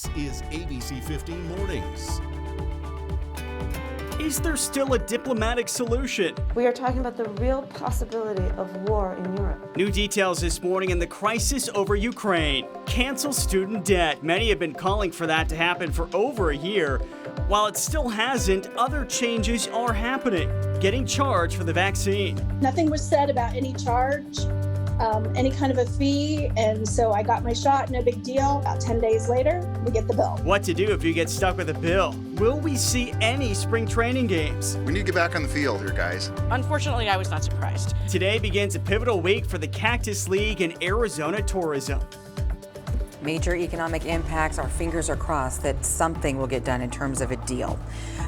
This is ABC15 Mornings. Is there still a diplomatic solution? We are talking about the real possibility of war in Europe. New details this morning in the crisis over Ukraine. Cancel student debt. Many have been calling for that to happen for over a year. While it still hasn't, other changes are happening. Getting charged for the vaccine. Nothing was said about any charge, any kind of a fee, and so I got my shot, no big deal. About 10 days later, we get the bill. What to do if you get stuck with a bill? Will we see any spring training games? We need to get back on the field here, guys. Unfortunately, I was not surprised. Today begins a pivotal week for the Cactus League and Arizona tourism. Major economic impacts. Our fingers are crossed that something will get done in terms of a deal.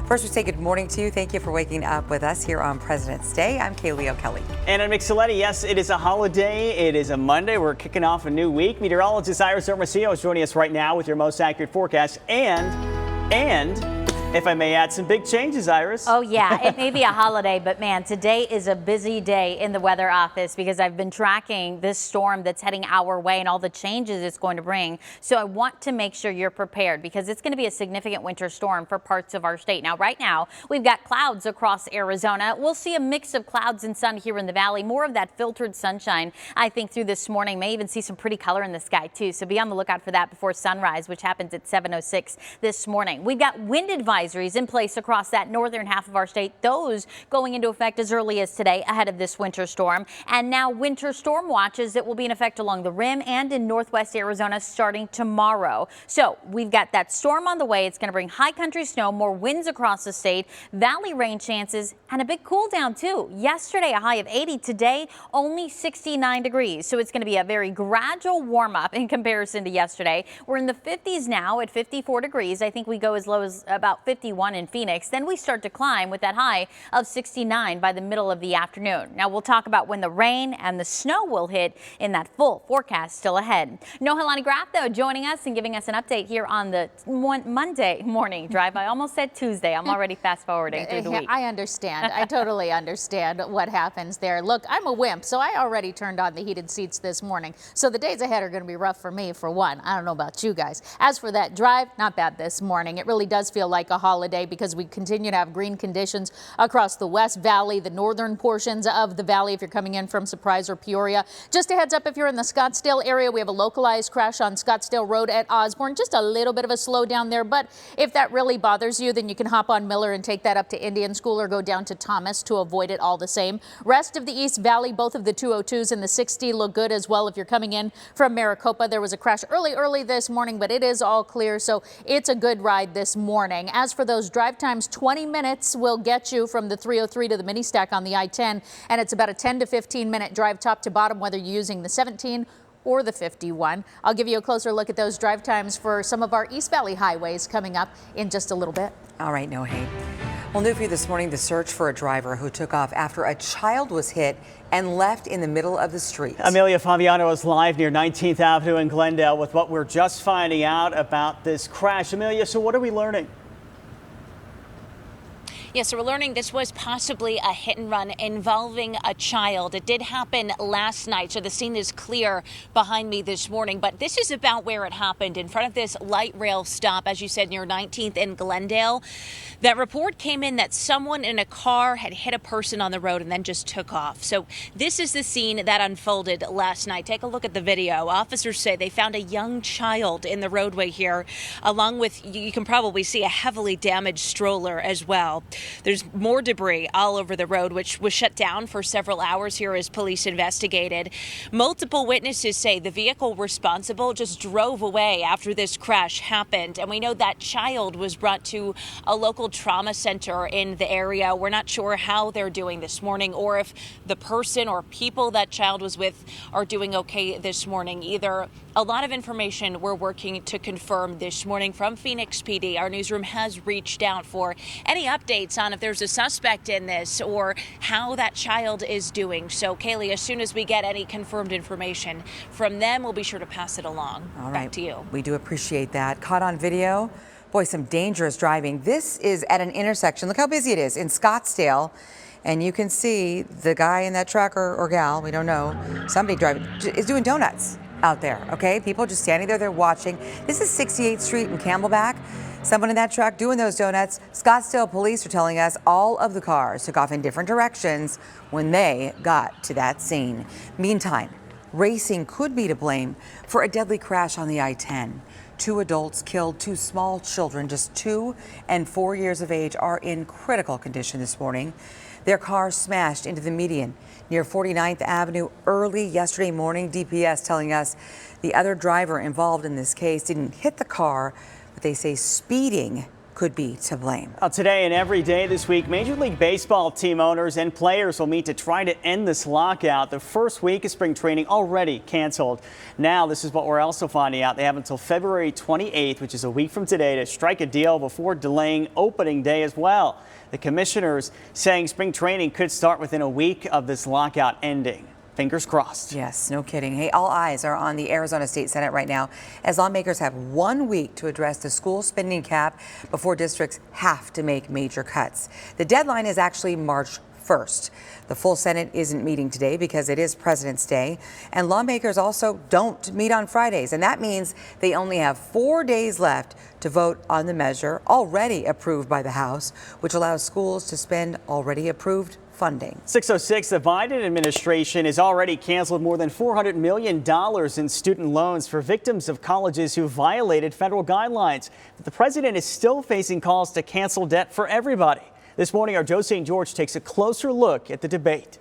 First, we say good morning to you. Thank you for waking up with us here on President's Day. I'm Kaylee O'Kelly. And I'm Nick Soletti. Yes, it is a holiday. It is a Monday. We're kicking off a new week. Meteorologist Iris Hermosillo is joining us right now with your most accurate forecast. And if I may add some big changes, Iris. Oh, yeah, it may be a holiday, but man, today is a busy day in the weather office because I've been tracking this storm that's heading our way and all the changes it's going to bring. So I want to make sure you're prepared because it's going to be a significant winter storm for parts of our state. Now, right now, we've got clouds across Arizona. We'll see a mix of clouds and sun here in the valley. More of that filtered sunshine, I think, through this morning. May even see some pretty color in the sky, too. So be on the lookout for that before sunrise, which happens at 7:06 this morning. We've got wind advisories in place across that northern half of our state. Those going into effect as early as today ahead of this winter storm. And now winter storm watches that will be in effect along the rim and in northwest Arizona starting tomorrow. So we've got that storm on the way. It's going to bring high country snow, more winds across the state, valley rain chances, and a big cool down too. Yesterday a high of 80, today only 69 degrees. So it's going to be a very gradual warm up in comparison to yesterday. We're in the 50s now at 54 degrees. I think we go as low as about 51 in Phoenix. Then we start to climb with that high of 69 by the middle of the afternoon. Now we'll talk about when the rain and the snow will hit in that full forecast still ahead. Nohelani Graff, though, joining us and giving us an update here on the Monday morning drive. I almost said Tuesday. I'm already fast forwarding through the week. I understand. I totally understand what happens there. Look, I'm a wimp, so I already turned on the heated seats this morning. So the days ahead are going to be rough for me, for one. I don't know about you guys. As for that drive, not bad this morning. It really does feel like a holiday because we continue to have green conditions across the West Valley, the northern portions of the valley if you're coming in from Surprise or Peoria. Just a heads up, if you're in the Scottsdale area, we have a localized crash on Scottsdale Road at Osborne. Just a little bit of a slowdown there, but if that really bothers you, then you can hop on Miller and take that up to Indian School or go down to Thomas to avoid it all the same. Rest of the East Valley, both of the 202s and the 60 look good as well if you're coming in from Maricopa. There was a crash early this morning, but it is all clear, so it's a good ride this morning. As for those drive times, 20 minutes will get you from the 303 to the mini stack on the I-10, and it's about a 10 to 15 minute drive top to bottom, whether you're using the 17 or the 51. I'll give you a closer look at those drive times for some of our East Valley highways coming up in just a little bit. All right, no hate. Well, new for you this morning, the search for a driver who took off after a child was hit and left in the middle of the street. Amelia Fabiano is live near 19th Avenue in Glendale with what we're just finding out about this crash. Amelia, so what are we learning? Yes, so we're learning this was possibly a hit and run involving a child. It did happen last night, so the scene is clear behind me this morning. But this is about where it happened, in front of this light rail stop, as you said, near 19th in Glendale. That report came in that someone in a car had hit a person on the road and then just took off. So this is the scene that unfolded last night. Take a look at the video. Officers say they found a young child in the roadway here, along with, you can probably see, a heavily damaged stroller as well. There's more debris all over the road, which was shut down for several hours here as police investigated. Multiple witnesses say the vehicle responsible just drove away after this crash happened. And we know that child was brought to a local trauma center in the area. We're not sure how they're doing this morning or if the person or people that child was with are doing okay this morning either. A lot of information we're working to confirm this morning from Phoenix PD. Our newsroom has reached out for any updates on if there's a suspect in this or how that child is doing. So, Kaylee, as soon as we get any confirmed information from them, we'll be sure to pass it along. All right. Back to you. We do appreciate that. Caught on video. Boy, some dangerous driving. This is at an intersection. Look how busy it is in Scottsdale. And you can see the guy in that truck or gal, we don't know, somebody driving, is doing donuts. out there, okay? People just standing there, they're watching. This is 68th Street in Camelback. Someone in that truck doing those donuts. Scottsdale police are telling us all of the cars took off in different directions when they got to that scene. Meantime, racing could be to blame for a deadly crash on the I-10. 2 adults killed, 2 small children, just 2 and 4 years of age, are in critical condition this morning. Their car smashed into the median near 49th Avenue early yesterday morning. DPS telling us the other driver involved in this case didn't hit the car, but they say speeding could be to blame. Today and every day this week, Major League Baseball team owners and players will meet to try to end this lockout. The first week of spring training already canceled. Now, this is what we're also finding out. They have until February 28th, which is a week from today, to strike a deal before delaying opening day as well. The commissioners saying spring training could start within a week of this lockout ending. Fingers crossed. Yes, no kidding. Hey, all eyes are on the Arizona State Senate right now as lawmakers have 1 week to address the school spending cap before districts have to make major cuts. The deadline is actually March 1st. The full Senate isn't meeting today because it is President's Day, and lawmakers also don't meet on Fridays, and that means they only have 4 days left to vote on the measure already approved by the House, which allows schools to spend already approved funding. 6:06, the Biden administration has already canceled more than $400 million in student loans for victims of colleges who violated federal guidelines. But the president is still facing calls to cancel debt for everybody. This morning, our Joe St. George takes a closer look at the debate.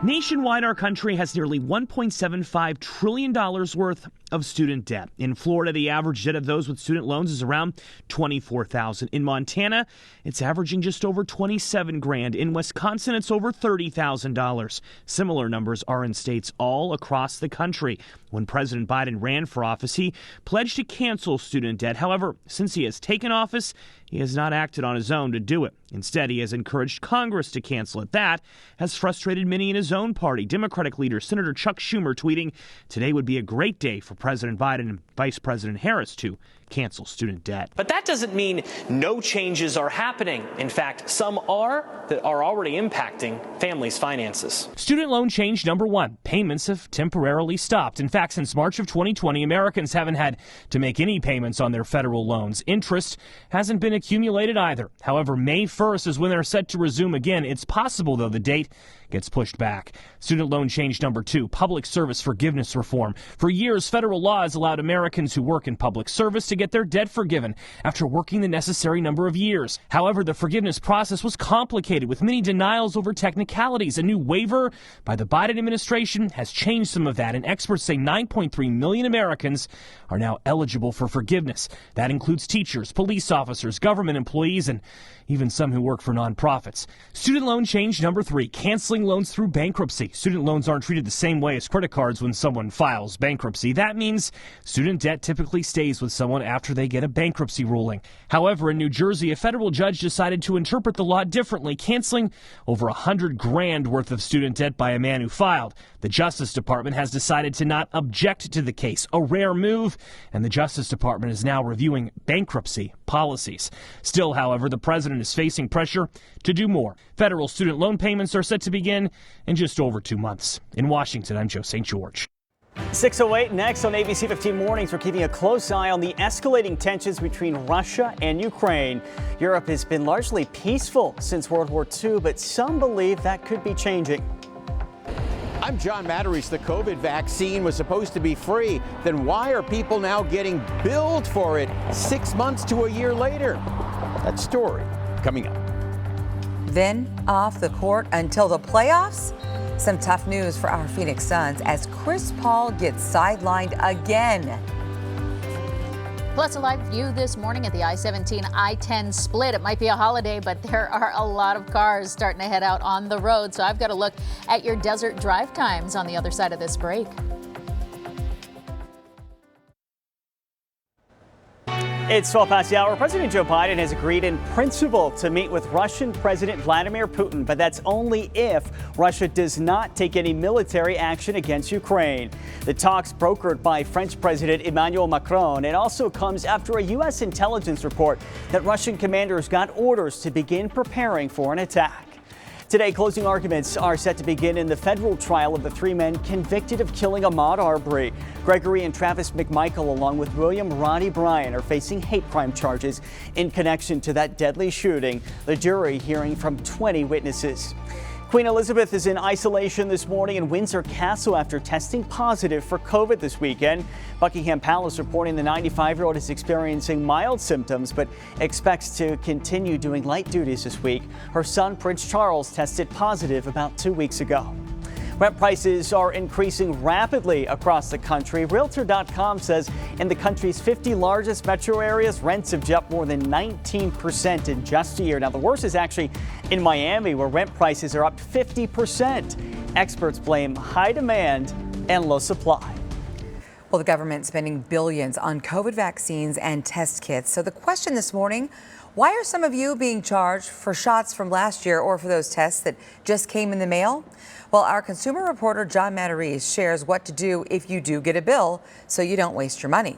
Nationwide, our country has nearly $1.75 trillion worth of student debt. In Florida, the average debt of those with student loans is around $24,000. In Montana, it's averaging just over $27,000. In Wisconsin, it's over $30,000. Similar numbers are in states all across the country. When President Biden ran for office, he pledged to cancel student debt. However, since he has taken office, he has not acted on his own to do it. Instead, he has encouraged Congress to cancel it. That has frustrated many in his own party. Democratic leader Senator Chuck Schumer tweeting, "Today would be a great day for President Biden and Vice President Harris to cancel student debt." But that doesn't mean no changes are happening. In fact, some are that are already impacting families' finances. Student loan change number 1. Payments have temporarily stopped. In fact, since March of 2020, Americans haven't had to make any payments on their federal loans. Interest hasn't been accumulated either. However, May 1st is when they're set to resume again. It's possible, though, the date gets pushed back. Student loan change number 2, public service forgiveness reform. For years, federal law has allowed Americans who work in public service to get their debt forgiven after working the necessary number of years. However, the forgiveness process was complicated with many denials over technicalities. A new waiver by the Biden administration has changed some of that, and experts say 9.3 million Americans are now eligible for forgiveness. That includes teachers, police officers, government employees, and even some who work for nonprofits. Student loan change number 3, canceling loans through bankruptcy. Student loans aren't treated the same way as credit cards when someone files bankruptcy. That means student debt typically stays with someone after they get a bankruptcy ruling. However, in New Jersey, a federal judge decided to interpret the law differently, canceling over $100,000 worth of student debt by a man who filed. The Justice Department has decided to not object to the case, a rare move, and the Justice Department is now reviewing bankruptcy policies. Still, however, the president is facing pressure to do more. Federal student loan payments are set to begin in just over 2 months. In Washington, I'm Joe St. George. 6:08 next on ABC 15 Mornings. We're keeping a close eye on the escalating tensions between Russia and Ukraine. Europe has been largely peaceful since World War II, but some believe that could be changing. I'm John Matteries. The COVID vaccine was supposed to be free. Then why are people now getting billed for it 6 months to a year later? That story coming up. Then off the court until the playoffs. Some tough news for our Phoenix Suns as Chris Paul gets sidelined again. Plus, a live view this morning at the I-17 I-10 split. It might be a holiday, but there are a lot of cars starting to head out on the road. So I've got to look at your desert drive times on the other side of this break. It's 12 past the hour. President Joe Biden has agreed in principle to meet with Russian President Vladimir Putin, but that's only if Russia does not take any military action against Ukraine. The talks brokered by French President Emmanuel Macron. It also comes after a U.S. intelligence report that Russian commanders got orders to begin preparing for an attack. Today, closing arguments are set to begin in the federal trial of the three men convicted of killing Ahmaud Arbery. Gregory and Travis McMichael, along with William Roddy Bryan, are facing hate crime charges in connection to that deadly shooting. The jury hearing from 20 witnesses. Queen Elizabeth is in isolation this morning in Windsor Castle after testing positive for COVID this weekend. Buckingham Palace reporting the 95-year-old is experiencing mild symptoms but expects to continue doing light duties this week. Her son, Prince Charles, tested positive about 2 weeks ago. Rent prices are increasing rapidly across the country. Realtor.com says in the country's 50 largest metro areas, rents have jumped more than 19% in just a year. Now, the worst is actually in Miami, where rent prices are up 50%. Experts blame high demand and low supply. Well, the government spending billions on COVID vaccines and test kits. So the question this morning, why are some of you being charged for shots from last year or for those tests that just came in the mail? Well, our consumer reporter John Matarese shares what to do if you do get a bill so you don't waste your money.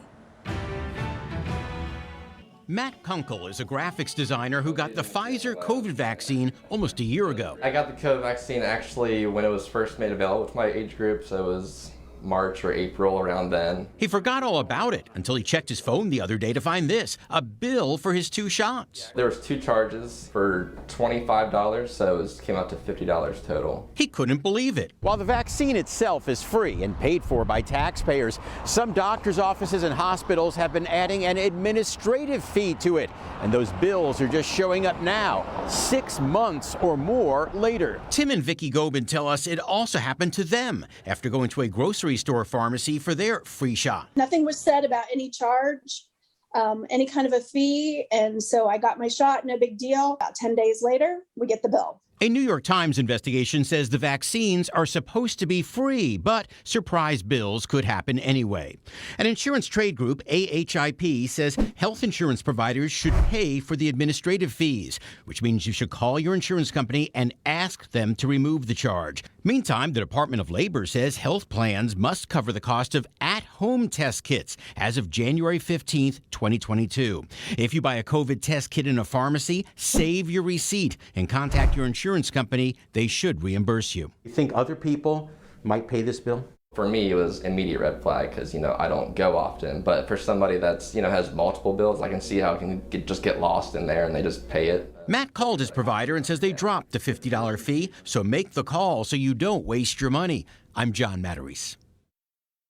Matt Kunkel is a graphics designer who got the Pfizer COVID vaccine almost a year ago. I got the COVID vaccine actually when it was first made available to my age group, so it was March or April, around then. He forgot all about it until he checked his phone the other day to find this, a bill for his 2 shots. There was 2 charges for $25, so it came out to $50 total. He couldn't believe it. While the vaccine itself is free and paid for by taxpayers, some doctors' offices and hospitals have been adding an administrative fee to it. And those bills are just showing up now, 6 months or more later. Tim and Vicky Gobin tell us it also happened to them after going to a grocery store pharmacy for their free shot. Nothing was said about any charge, any kind of a fee. And so I got my shot, no big deal. About 10 days later, we get the bill. A New York Times investigation says the vaccines are supposed to be free, but surprise bills could happen anyway. An insurance trade group, AHIP, says health insurance providers should pay for the administrative fees, which means you should call your insurance company and ask them to remove the charge. Meantime, the Department of Labor says health plans must cover the cost of at-home test kits as of January 15th, 2022. If you buy a COVID test kit in a pharmacy, save your receipt and contact your insurance company. They should reimburse you. You think other people might pay this bill? For me, it was immediate red flag because, I don't go often. But for somebody that's, has multiple bills, I can see how it can just get lost in there and they just pay it. Matt called his provider and says they dropped the $50 fee, so make the call so you don't waste your money. I'm John Matarese.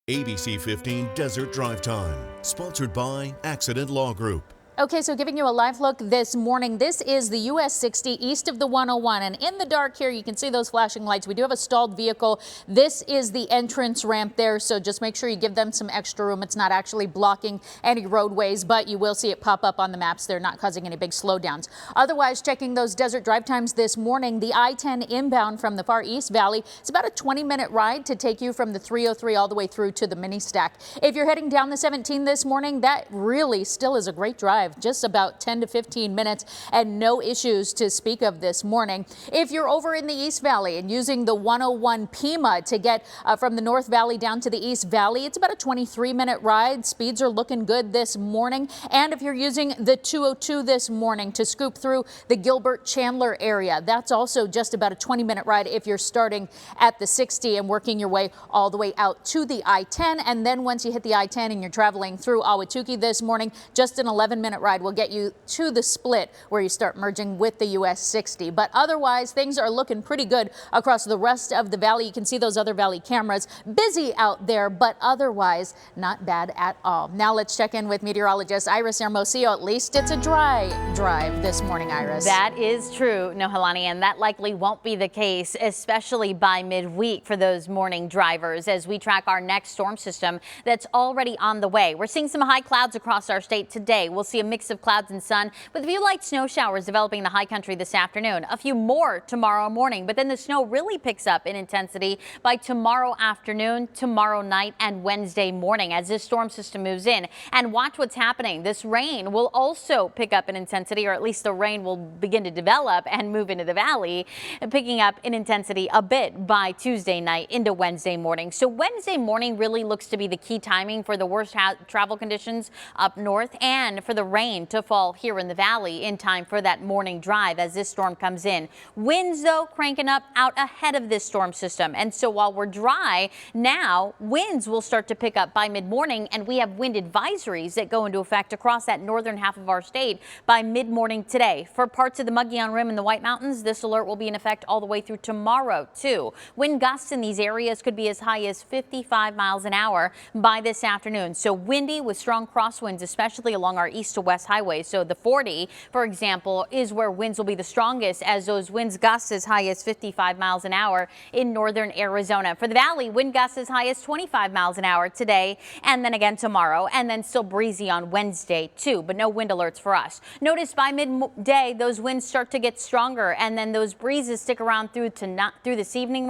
ABC 15 Desert Drive Time, sponsored by Accident Law Group. Okay, so giving you a live look this morning. This is the US 60 east of the 101, and in the dark here you can see those flashing lights. We do have a stalled vehicle. This is the entrance ramp there, so just make sure you give them some extra room. It's not actually blocking any roadways, but you will see it pop up on the maps. They're not causing any big slowdowns. Otherwise, checking those desert drive times this morning, the I-10 inbound from the far East Valley, it's about a 20-minute ride to take you from the 303 all the way through to the mini stack. If you're heading down the 17 this morning, that really still is a great drive. Just about 10 to 15 minutes and no issues to speak of this morning. If you're over in the East Valley and using the 101 Pima to get from the North Valley down to the East Valley, it's about a 23-minute ride. Speeds are looking good this morning. And if you're using the 202 this morning to scoop through the Gilbert Chandler area, that's also just about a 20-minute ride if you're starting at the 60 and working your way all the way out to the I-10. And then once you hit the I-10 and you're traveling through Ahwatukee this morning, just an 11-minute ride will get you to the split where you start merging with the US 60. But otherwise, things are looking pretty good across the rest of the valley. You can see those other valley cameras. Busy out there, but otherwise not bad at all. Now let's check in with meteorologist Iris Hermosillo. At least it's a dry drive this morning, Iris. That is true, Nohelani, and that likely won't be the case, especially by midweek for those morning drivers as we track our next storm system that's already on the way. We're seeing some high clouds across our state today. We'll see a mix of clouds and sun with a few light snow showers developing in the high country this afternoon. A few more tomorrow morning, but then the snow really picks up in intensity by tomorrow afternoon, tomorrow night, and Wednesday morning as this storm system moves in. And watch what's happening. This rain will also pick up in intensity, or at least the rain will begin to develop and move into the valley, picking up in intensity a bit by Tuesday night into Wednesday morning. So Wednesday morning really looks to be the key timing for the worst travel conditions up north and for the rain to fall here in the valley in time for that morning drive as this storm comes in. Winds, though, cranking up out ahead of this storm system. And so while we're dry now, winds will start to pick up by mid-morning, and we have wind advisories that go into effect across that northern half of our state by mid-morning today. For parts of the Mogollon Rim and the White Mountains, this alert will be in effect all the way through tomorrow, too. Wind gusts in these areas could be as high as 55 miles an hour by this afternoon. So windy with strong crosswinds, especially along our east to west highways. So the 40, for example, is where winds will be the strongest, as those winds gusts as high as 55 miles an hour in northern Arizona. For the valley, wind gusts as high as 25 miles an hour today and then again tomorrow, and then still breezy on Wednesday too, but no wind alerts for us. Notice by midday those winds start to get stronger, and then those breezes stick around through this evening,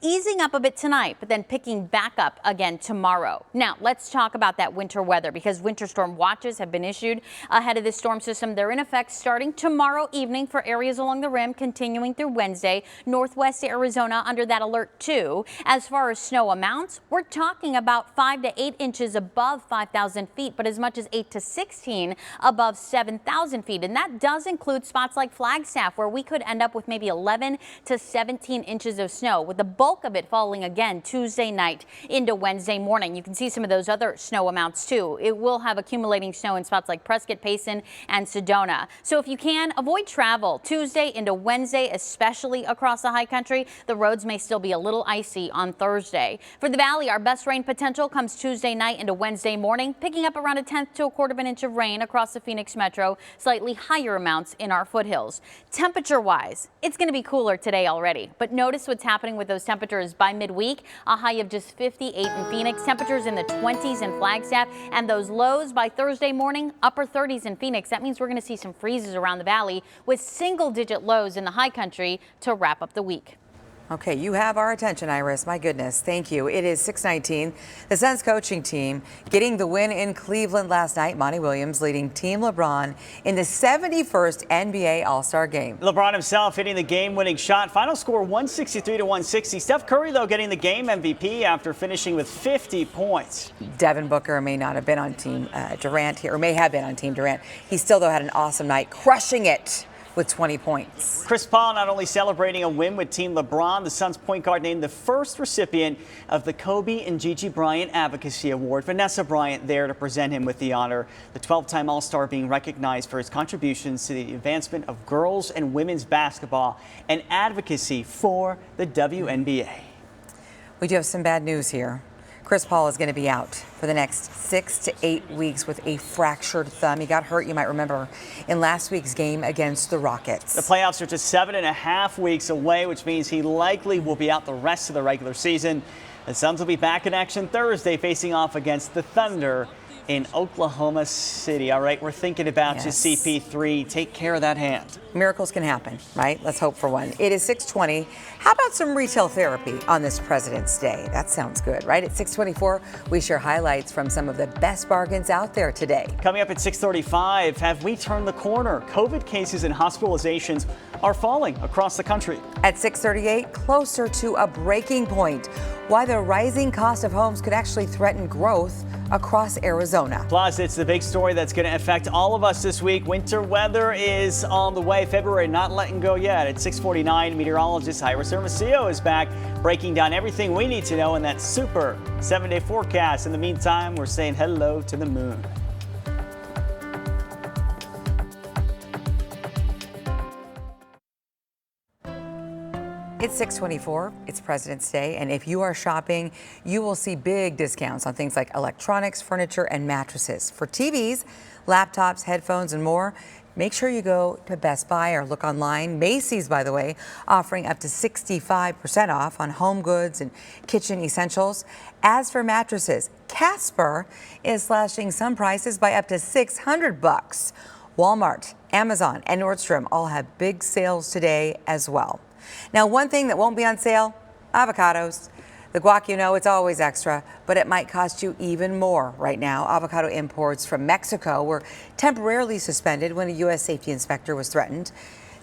easing up a bit tonight, but then picking back up again tomorrow. Now let's talk about that winter weather, because winter storm watches have been issued ahead of this storm system. They're in effect starting tomorrow evening for areas along the rim, continuing through Wednesday. Northwest Arizona under that alert too. As far as snow amounts, we're talking about 5 to 8 inches above 5,000 feet, but as much as 8 to 16 above 7,000 feet. And that does include spots like Flagstaff, where we could end up with maybe 11 to 17 inches of snow, with the bulk of it falling again Tuesday night into Wednesday morning. You can see some of those other snow amounts too. It will have accumulating snow in spots like Prescott, Payson, and Sedona. So if you can, avoid travel Tuesday into Wednesday, especially across the high country. The roads may still be a little icy on Thursday. For the valley, our best rain potential comes Tuesday night into Wednesday morning, picking up around 1/10 to 1/4 of an inch of rain across the Phoenix metro, slightly higher amounts in our foothills. Temperature wise, it's going to be cooler today already, but notice what's happening with those temperatures by midweek. A high of just 58 in Phoenix, temperatures in the 20s in Flagstaff, and those lows by Thursday morning, upper 30s in Phoenix. That means we're going to see some freezes around the valley with single-digit lows in the high country to wrap up the week. Okay, you have our attention, Iris. My goodness, thank you. It is 6:19. The Suns coaching team getting the win in Cleveland last night. Monty Williams leading Team LeBron in the 71st NBA All-Star game. LeBron himself hitting the game-winning shot. Final score 163 to 160. Steph Curry, though, getting the game MVP after finishing with 50 points. Devin Booker may not have been on Team Durant here, or may have been on Team Durant. He still, though, had an awesome night, crushing it with 20 points. Chris Paul not only celebrating a win with Team LeBron, the Suns point guard named the first recipient of the Kobe and Gigi Bryant Advocacy Award. Vanessa Bryant there to present him with the honor. The 12-time All-Star being recognized for his contributions to the advancement of girls and women's basketball and advocacy for the WNBA. We do have some bad news here. Chris Paul is going to be out for the next 6 to 8 weeks with a fractured thumb. He got hurt, you might remember, in last week's game against the Rockets. The playoffs are just 7.5 weeks away, which means he likely will be out the rest of the regular season. The Suns will be back in action Thursday, facing off against the Thunder in Oklahoma City. All right, we're thinking about you, CP3. Take care of that hand. Miracles can happen, right? Let's hope for one. It is 6:20. How about some retail therapy on this President's Day? That sounds good, right? At 6:24, we share highlights from some of the best bargains out there today. Coming up at 6:35, have we turned the corner? COVID cases and hospitalizations are falling across the country. At 6:38, closer to a breaking point. Why the rising cost of homes could actually threaten growth across Arizona. Plus, it's the big story that's going to affect all of us this week. Winter weather is on the way. February not letting go yet. At 6:49, meteorologist Iris Hermosillo is back, breaking down everything we need to know in that super 7-day forecast. In the meantime, we're saying hello to the moon. It's 6:24. It's President's Day, and if you are shopping, you will see big discounts on things like electronics, furniture, and mattresses. For TVs, laptops, headphones, and more, make sure you go to Best Buy or look online. Macy's, by the way, offering up to 65% off on home goods and kitchen essentials. As for mattresses, Casper is slashing some prices by up to $600. Walmart, Amazon, and Nordstrom all have big sales today as well. Now, one thing that won't be on sale, avocados. The guac, you know, it's always extra, but it might cost you even more right now. Avocado imports from Mexico were temporarily suspended when a U.S. safety inspector was threatened.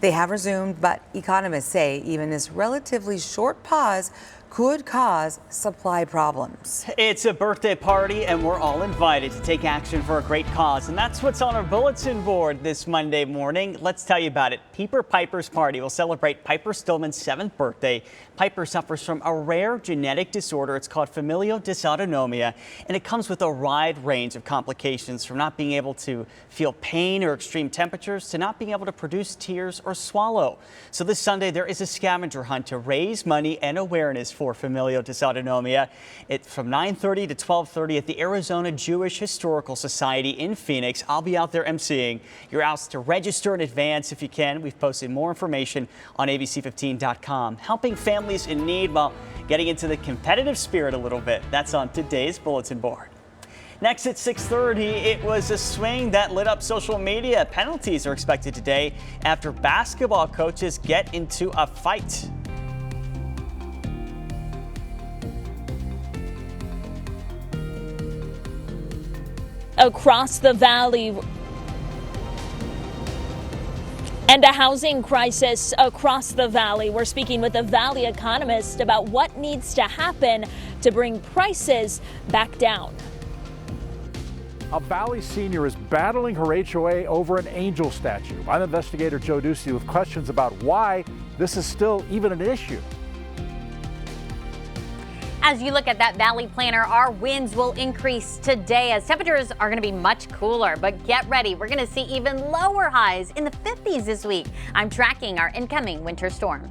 They have resumed, but economists say even this relatively short pause could cause supply problems. It's a birthday party and we're all invited to take action for a great cause. And that's what's on our bulletin board this Monday morning. Let's tell you about it. Peeper Piper's Party will celebrate Piper Stillman's 7th birthday. Piper suffers from a rare genetic disorder. It's called familial dysautonomia, and it comes with a wide range of complications, from not being able to feel pain or extreme temperatures to not being able to produce tears or swallow. So this Sunday there is a scavenger hunt to raise money and awareness for familial dysautonomia. It's from 9:30 to 12:30 at the Arizona Jewish Historical Society in Phoenix. I'll be out there emceeing. You're asked to register in advance if you can. We've posted more information on ABC15.com. Helping families in need while getting into the competitive spirit a little bit. That's on today's bulletin board. Next at 6:30, it was a swing that lit up social media. Penalties are expected today after basketball coaches get into a fight. Across the valley. And a housing crisis across the valley. We're speaking with a valley economist about what needs to happen to bring prices back down. A Valley senior is battling her HOA over an angel statue. I'm investigator Joe Ducey with questions about why this is still even an issue. As you look at that Valley planner, our winds will increase today as temperatures are going to be much cooler. But get ready, we're going to see even lower highs in the 50s this week. I'm tracking our incoming winter storm.